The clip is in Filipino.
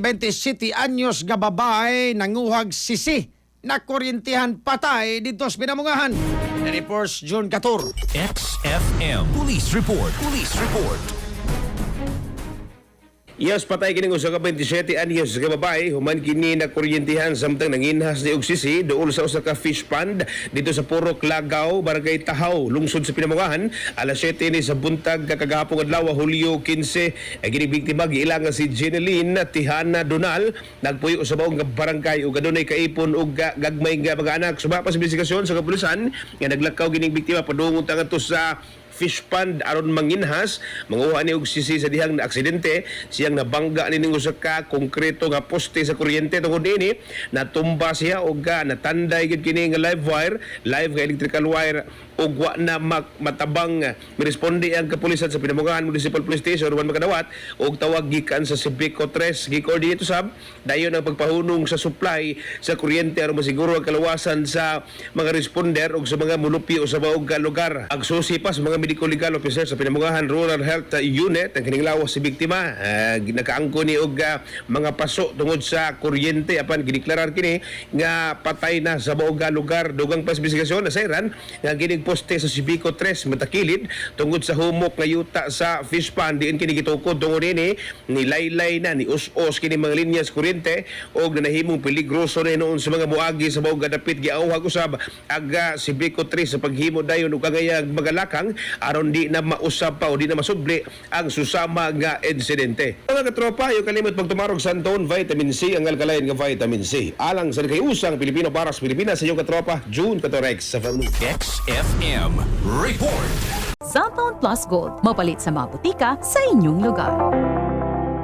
27 anyos nga babae nanguhag sisi na kuryentihan patay dito sa Pinamungahan. Reports June Catur. XFM Police Report. Police Report. Yes, patay kining usa ka 27 anyos nga babae human kini na kuryentihan samtang nanginhas ni og sisi duol sa usa ka fish pond dito sa Purok Lagaw, Barangay Tahaw, lungsod sa Pinamungahan. Alas 7 ni sa buntag kakagahapon adlaw, Hulyo 15. Ay kini biktima giilang si Jeneline Tihana Donal, nagpuyo sa baong nga barangay ug adunay kaipon og gagmay nga mga anak. Suba pa sa investigasyon sa kapulisan nga naglakaw kining biktima padungong tangadto sa fish pond aron manginhas, manguha ni og sisi sa dihang na aksidente. Siyang nabangga ni ning usa ka konkreto nga poste sa kuryente. Tungod ini natumba siya og natanday gid kini nga live electrical wire og wa na matabang miresponde ang kapulisan sa Pinamungahan Municipal Police Station Juan Makadawat og tawag gikan sa Civico 3 gi-coordinate sab dayon ang pagpahunong sa supply sa kuryente aron masiguro ang kalawasan sa mga responder og sa mga mulupyo sa baog lugar. Ang susi pa sa mga medical legal officer sa Pinamungahan Rural Health Unit ang kining lawas si biktima nakaangko ni og mga paso tungod sa kuryente apan gideklarar kini nga patay na sa baog lugar. Dugang pa investigasyon na sayran nga kining poste sa Civico 3 matakilid tungod sa humok nga yuta sa fish pond. Diin kini gitukod tungod ini ni laylay na ni us-us kini mga linya sa kuryente og nahimong peligroso na noon sa mga muagi sa baog dapit giawhag usab aga Civico 3 sa paghimo dayon og kagayag mga lakang aron di na mausab pa o di na masubli ang susama nga insidente. Mga katropa, yung kalimot pagtumarog sa Anton Vitamin C, ang alkalain nga vitamin C. Alang sa kayusang Pilipino para sa Pilipinas sa iyong katropa, June Catorex sa family. XFM Report. Cellphone Plus Gold, mapalit sa mga butika sa inyong lugar.